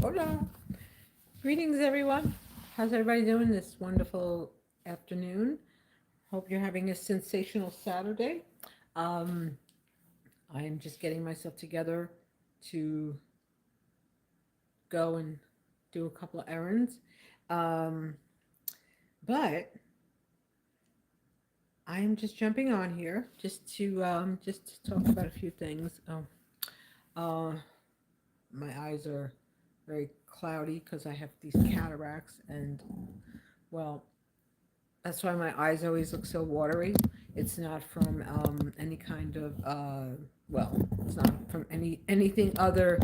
Hola. Greetings, everyone. How's everybody doing this wonderful afternoon? Hope you're having a sensational Saturday. Um, I'm just getting myself together to go and do a couple of errands. Um, but I'm just jumping on here just to talk about a few things. Uh, my eyes are very cloudy because I have these cataracts, and well, that's why my eyes always look so watery. It's not from any kind of well, it's not from anything other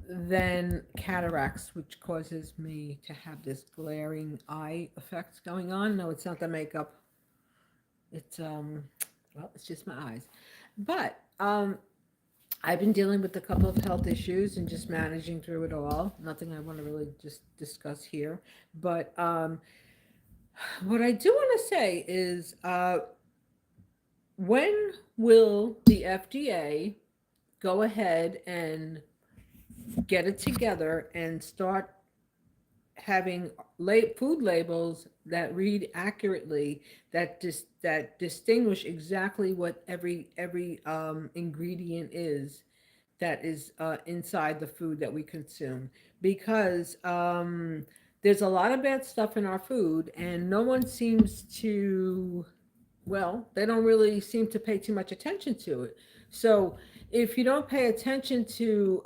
than cataracts, which causes me to have this glaring eye effect going on. No, it's not the makeup. It's well, it's just my eyes. But I've been dealing with a couple of health issues and just managing through it all. Nothing I want to really just discuss here. But what I do want to say is when will the FDA go ahead and get it together and start having food labels that read accurately, that distinguish exactly what every ingredient is that is inside the food that we consume? Because there's a lot of bad stuff in our food, and no one seems to, well, they don't really seem to pay too much attention to it. So if you don't pay attention to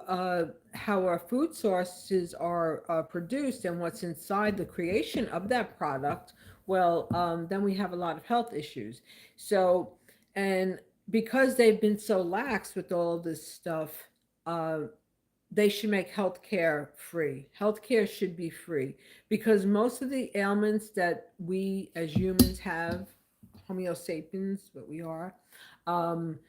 how our food sources are produced and what's inside the creation of that product, well, then we have a lot of health issues. So, and because they've been so lax with all this stuff, uh, they should make healthcare free. Healthcare should be free because most of the ailments that we as humans have, Homo sapiens, what we are, um,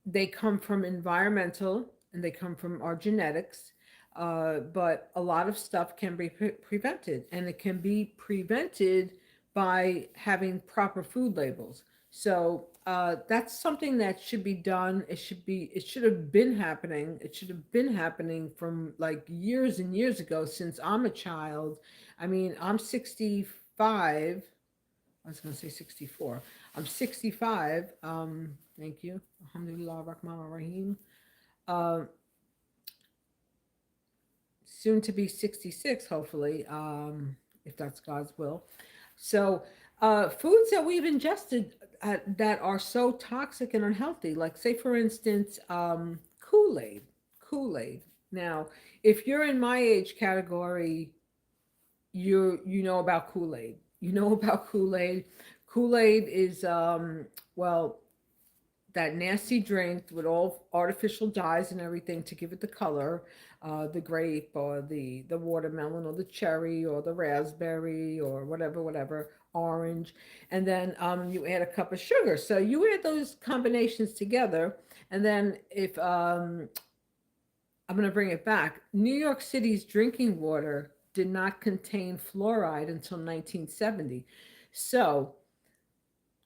they come from environmental and they come from our genetics. But a lot of stuff can be prevented, and it can be prevented by having proper food labels. So that's something that should be done. It should have been happening. It should have been happening from like years and years ago since I'm a child. I mean, I'm 65. I was going to say 64. I'm 65. Thank you. Alhamdulillah, Rahman Rahim. Uh, Soon to be 66, hopefully, if that's God's will. So, foods that we've ingested that are so toxic and unhealthy, like, say, for instance, Kool Aid. Kool Aid. Now, if you're in my age category, you know about Kool Aid. You know about Kool Aid. Kool Aid is well, that nasty drink with all artificial dyes and everything to give it the color, the grape or the watermelon or the cherry or the raspberry or whatever, orange, and then you add a cup of sugar. So you add those combinations together, and then if I'm going to bring it back, New York City's drinking water did not contain fluoride until 1970. So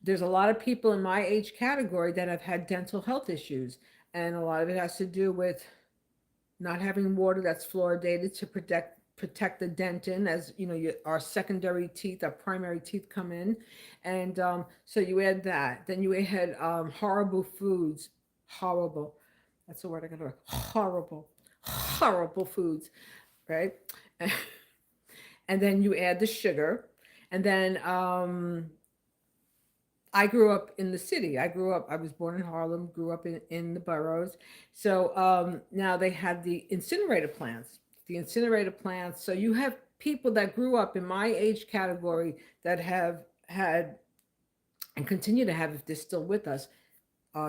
there's a lot of people in my age category that have had dental health issues, and a lot of it has to do with not having water that's fluoridated to protect the dentin, as you know, our secondary teeth, our primary teeth come in, and so you add that. Then you add horrible foods, horrible. That's the word I got to. Horrible foods, right? And then you add the sugar, and then I grew up in the city. I was born in Harlem, grew up in the boroughs. So now they have the incinerator plants. The incinerator plants. So you have people that grew up in my age category that have had and continue to have, if they're still with us,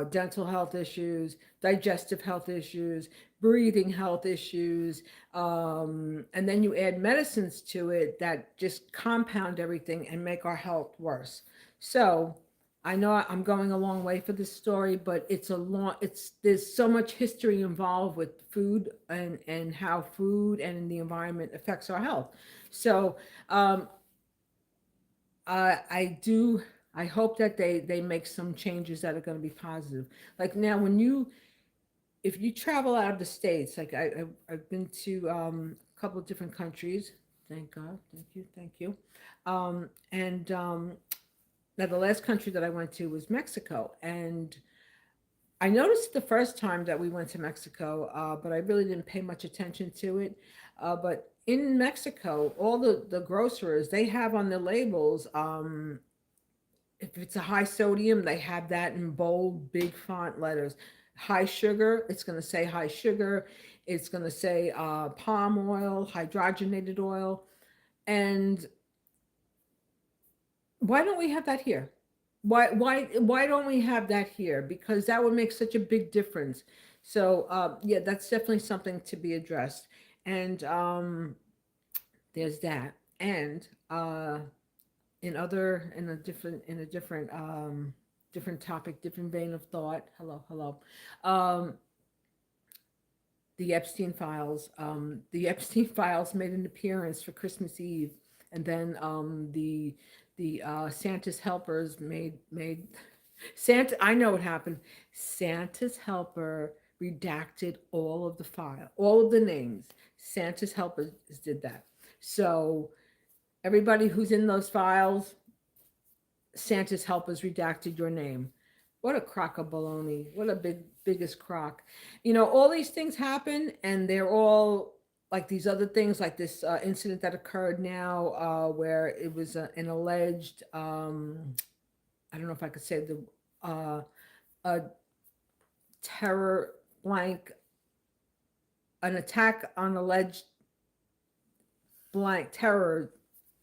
dental health issues, digestive health issues, breathing health issues, and then you add medicines to it that just compound everything and make our health worse. So I know I'm going a long way for this story, but there's so much history involved with food and how food and the environment affects our health. So um, I do. I hope that they make some changes that are going to be positive. Like now, when you if you travel out of the states, like I've been to a couple of different countries. Thank God, thank you. And Now the last country that I went to was Mexico, and I noticed the first time that we went to Mexico, but I really didn't pay much attention to it. But in Mexico, all the grocers, they have on the labels, if it's a high sodium, they have that in bold, big font letters. High sugar, it's going to say high sugar. It's going to say palm oil, hydrogenated oil. And why don't we have that here? Why don't we have that here? Because that would make such a big difference. So yeah, that's definitely something to be addressed. And there's that. And in a different different topic, different vein of thought. Hello. Um, the Epstein files. The Epstein files made an appearance for Christmas Eve, and then the Santa's helpers made Santa. I know what happened. Santa's helper redacted all of the file, all of the names. Santa's helpers did that. So everybody who's in those files, Santa's helpers redacted your name. What a crock of baloney. What a biggest crock. You know, all these things happen and they're all like these other things, like this incident that occurred now where it was an alleged, I don't know if I could say uh, a terror blank, an attack on alleged blank terror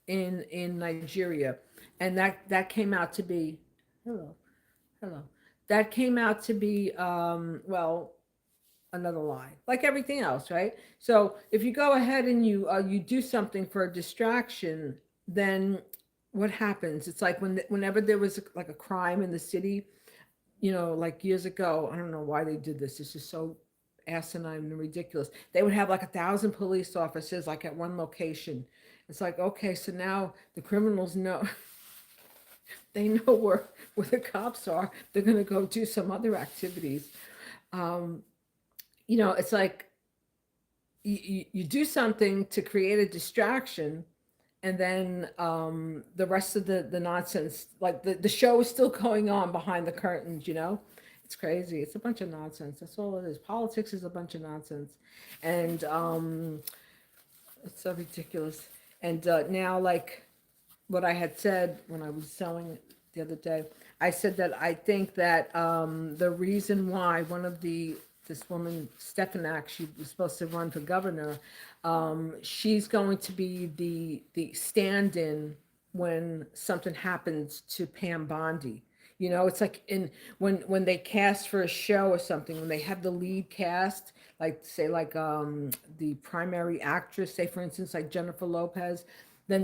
in Nigeria, and that came out to be hello, hello. That came out to be well, another lie, like everything else, right? So if you go ahead and you do something for a distraction, then what happens? It's like whenever there was like a crime in the city, you know, like years ago, I don't know why they did this. This is so asinine and ridiculous. They would have like 1,000 police officers like at one location. It's like, okay, so now the criminals know they know where the cops are. They're gonna go do some other activities. Um, you know, it's like you do something to create a distraction, and then the rest of the nonsense, like the show is still going on behind the curtains, you know. It's crazy. It's a bunch of nonsense. That's all it is. Politics is a bunch of nonsense. And it's so ridiculous. And now, like what I had said when I was selling it the other day, I said that I think that the reason why one of this woman Stefanak, she was supposed to run for governor. She's going to be the stand-in when something happens to Pam Bondi. You know, it's like in when they cast for a show or something, when they have the lead cast, like say like the primary actress, say for instance like Jennifer Lopez, then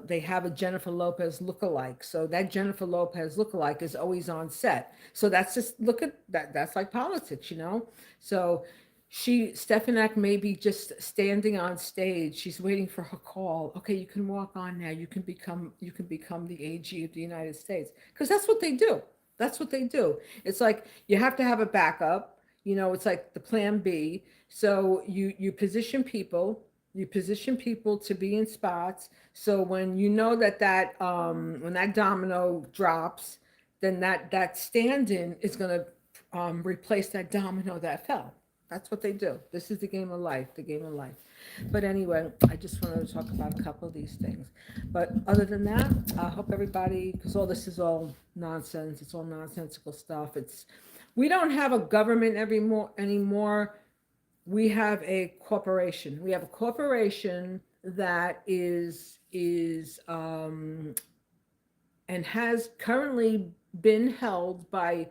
they have a Jennifer Lopez lookalike. So that Jennifer Lopez lookalike is always on set. So that's just look at that. That's like politics, you know. So Stefanak may be just standing on stage. She's waiting for her call. Okay, you can walk on now. You can become the AG of the United States, because that's what they do. That's what they do. It's like you have to have a backup. You know, it's like the plan B. So you position people. You position people to be in spots. So when you know when that domino drops, then that stand-in is going to replace that domino that fell. That's what they do. This is the game of life, the game of life. But anyway, I just wanted to talk about a couple of these things. But other than that, I hope everybody, because all this is all nonsense, it's all nonsensical stuff. We don't have a government anymore. We have a corporation. We have a corporation that is and has currently been held by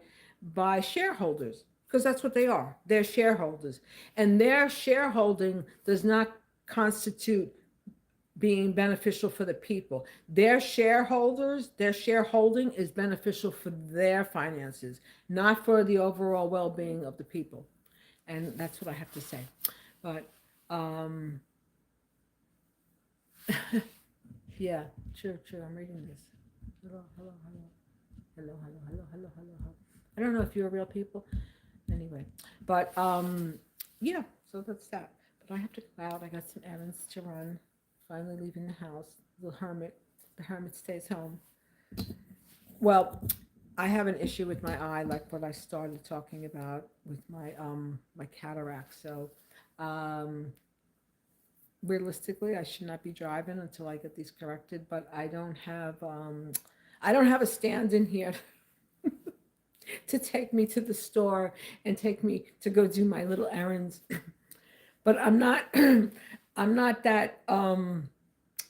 shareholders, because that's what they are. They're shareholders, and their shareholding does not constitute being beneficial for the people. Their shareholding is beneficial for their finances, not for the overall well-being of the people. And that's what I have to say. But yeah, true. I'm reading this. Hello. I don't know if you're real people. anyway. But yeah, so that's that. But I have to go out. I got some errands to run. Finally leaving the house. The hermit stays home. Well, I have an issue with my eye, like what I started talking about with my cataract. So um, realistically, I should not be driving until I get these corrected. But I don't have a stand in here to take me to the store and take me to go do my little errands. But I'm not I'm not that I'm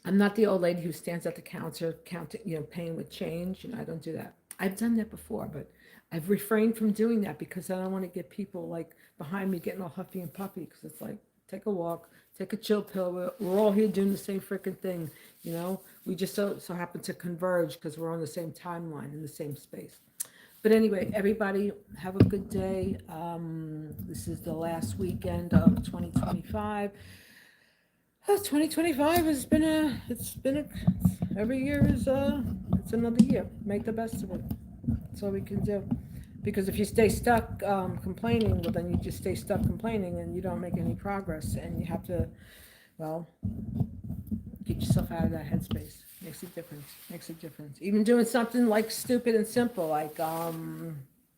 not the old lady who stands at the counter counting, paying with change. I don't do that. I've done that before, but I've refrained from doing that because I don't want to get people like behind me getting all huffy and puffy because it's like take a walk, take a chill pill. We're all here doing the same freaking thing, you know. We just so happen to converge because we're on the same timeline in the same space. But anyway, everybody have a good day. This is the last weekend of 2025. 2025 every year is it's another year. Make the best of it. That's all we can do. Because if you stay stuck complaining, well then you just stay stuck complaining and you don't make any progress, and you have to, well, get yourself out of that headspace. Makes a difference. Makes a difference. Even doing something like stupid and simple, like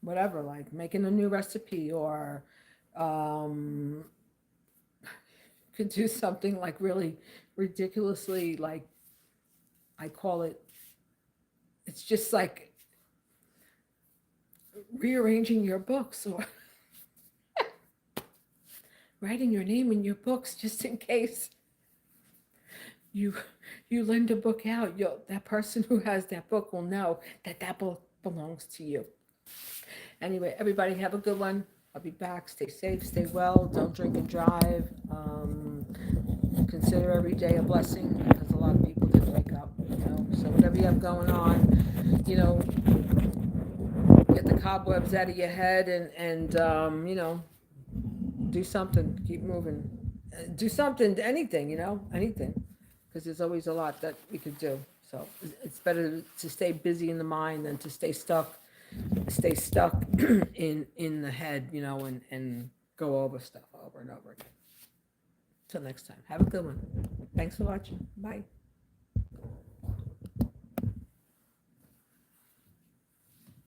whatever, like making a new recipe, or um could do something like really ridiculously, like I call it, it's just like rearranging your books, or writing your name in your books just in case you you lend a book out. That person who has that book will know that that book belongs to you. Anyway, everybody have a good one. I'll be back. Stay safe, stay well. Don't drink and drive. Consider every day a blessing because a lot of people didn't wake up. So whatever you have going on, get the cobwebs out of your head, and do something. Keep moving. Do something. Anything. Anything. Because there's always a lot that we could do. So it's better to stay busy in the mind than to stay stuck in the head, and go over stuff over and over again. Till next time. Have a good one. Thanks for watching. Bye.